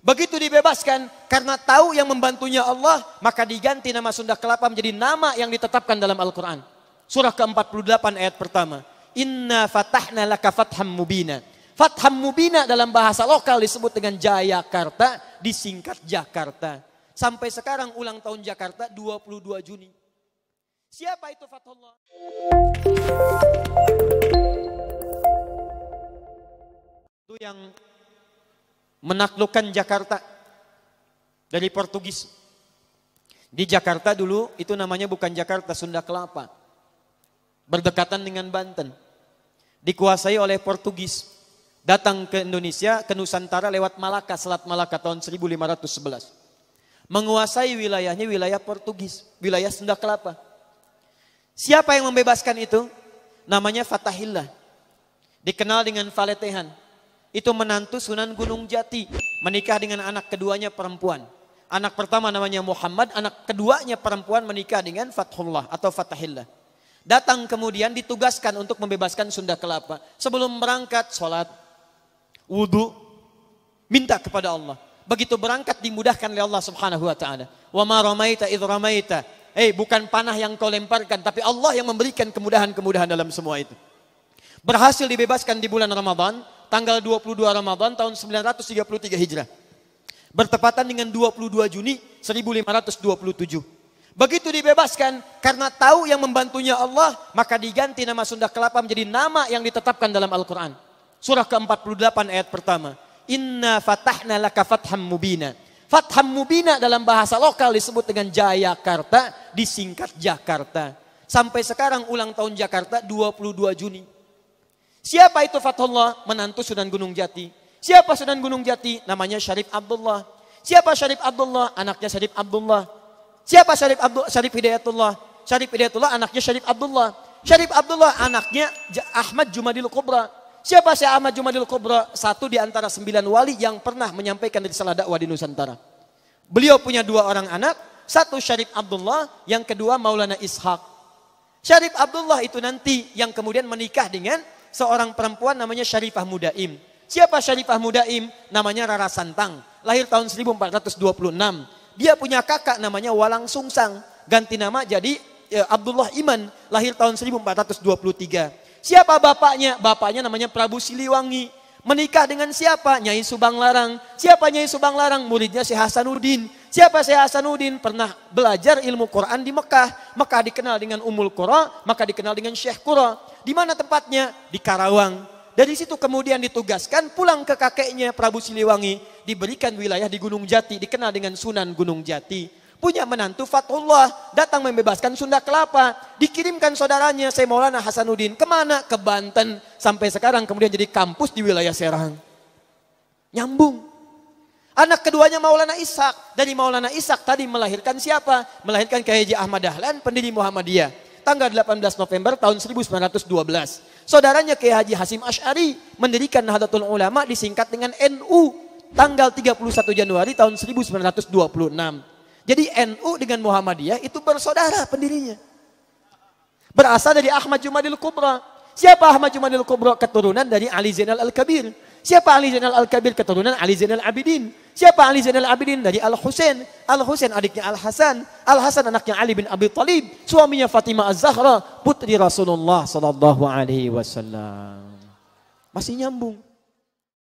Begitu dibebaskan, karena tahu yang membantunya Allah, maka diganti nama Sunda Kelapa menjadi nama yang ditetapkan dalam Al-Quran. Surah ke-48 ayat pertama. Inna fatahna laka fatham mubina. Fatham mubina dalam bahasa lokal disebut dengan Jayakarta, disingkat Jakarta. Sampai sekarang ulang tahun Jakarta 22 Juni. Siapa itu Fathullah? Itu yang menaklukkan Jakarta dari Portugis. Di Jakarta dulu itu namanya bukan Jakarta, Sunda Kelapa. Berdekatan dengan Banten. Dikuasai oleh Portugis. Datang ke Indonesia, ke Nusantara lewat Malaka, Selat Malaka tahun 1511. Menguasai wilayahnya wilayah Portugis, wilayah Sunda Kelapa. Siapa yang membebaskan itu? Namanya Fatahillah. Dikenal dengan Faletehan. Itu menantu Sunan Gunung Jati. Menikah dengan anak keduanya perempuan. Anak pertama namanya Muhammad, anak keduanya perempuan menikah dengan Fathullah atau Fatahillah. Datang kemudian ditugaskan untuk membebaskan Sunda Kelapa. Sebelum berangkat, sholat, wudu, minta kepada Allah. Begitu berangkat dimudahkan oleh Allah Subhanahu wa taala. Wa ma ramaita idh ramaita. Bukan panah yang kau lemparkan, tapi Allah yang memberikan kemudahan-kemudahan dalam semua itu. Berhasil dibebaskan di bulan Ramadan, tanggal 22 Ramadan tahun 933 Hijrah. Bertepatan dengan 22 Juni 1527. Begitu dibebaskan, karena tahu yang membantunya Allah, maka diganti nama Sunda Kelapa menjadi nama yang ditetapkan dalam Al-Quran. Surah ke-48 ayat pertama. Inna fatahna laka fatham mubina. Fatham mubina dalam bahasa lokal disebut dengan Jayakarta, disingkat Jakarta. Sampai sekarang ulang tahun Jakarta 22 Juni. Siapa itu Fathullah? Menantu Sunan Gunung Jati. Siapa Sunan Gunung Jati? Namanya Syarif Abdullah. Siapa Syarif Abdullah? Anaknya Syarif Abdullah. Siapa Syarif Hidayatullah? Syarif Hidayatullah anaknya Syarif Abdullah. Syarif Abdullah anaknya Ahmad Jumadil Kubra. Siapa Syekh Ahmad Jumadil Kubra? Satu di antara 9 wali yang pernah menyampaikan risalah dakwah di Nusantara. Beliau punya 2 orang anak, satu Syarif Abdullah, yang kedua Maulana Ishaq. Syarif Abdullah itu nanti yang kemudian menikah dengan seorang perempuan namanya Syarifah Mudaim. Siapa Syarifah Mudaim? Namanya Rara Santang, lahir tahun 1426. Dia punya kakak namanya Walang Sungsang, ganti nama jadi Abdullah Iman, lahir tahun 1423. Siapa bapaknya? Bapaknya namanya Prabu Siliwangi. Menikah dengan siapa? Nyai Subang Larang. Siapa Nyai Subang Larang? Muridnya Syekh Hasanuddin. Siapa Syekh Hasanuddin? Pernah belajar ilmu Quran di Mekah. Mekah dikenal dengan Ummul Qura, maka dikenal dengan Syekh Qura. Di mana tempatnya? Di Karawang. Dari situ kemudian ditugaskan pulang ke kakeknya Prabu Siliwangi. Diberikan wilayah di Gunung Jati, dikenal dengan Sunan Gunung Jati. Punya menantu Fathullah, datang membebaskan Sunda Kelapa. Dikirimkan saudaranya Syekh Maulana Hasanuddin. Kemana? Ke Banten. Sampai sekarang kemudian jadi kampus di wilayah Serang. Nyambung. Anak keduanya Maulana Ishaq. Dari Maulana Ishaq tadi melahirkan siapa? Melahirkan Kyai Haji Ahmad Dahlan, pendiri Muhammadiyah. Tanggal 18 November tahun 1912. Saudaranya Kyai Haji Hasim Asy'ari mendirikan Nahdlatul Ulama, disingkat dengan NU. Tanggal 31 Januari tahun 1926. Jadi NU dengan Muhammadiyah itu bersaudara pendirinya. Berasal dari Ahmad Jumadil Kubra. Siapa Ahmad Jumadil Kubra? Keturunan dari Ali Zainal Al-Kabir. Siapa Ali Zainal Al-Kabir? Keturunan Ali Zainal Abidin. Siapa Ali Zainal Abidin? Dari Al-Husain. Al-Husain adiknya Al-Hasan. Al-Hasan anaknya Ali bin Abi Thalib. Suaminya Fatimah Az-Zahra, putri Rasulullah sallallahu alaihi wasallam. Masih nyambung.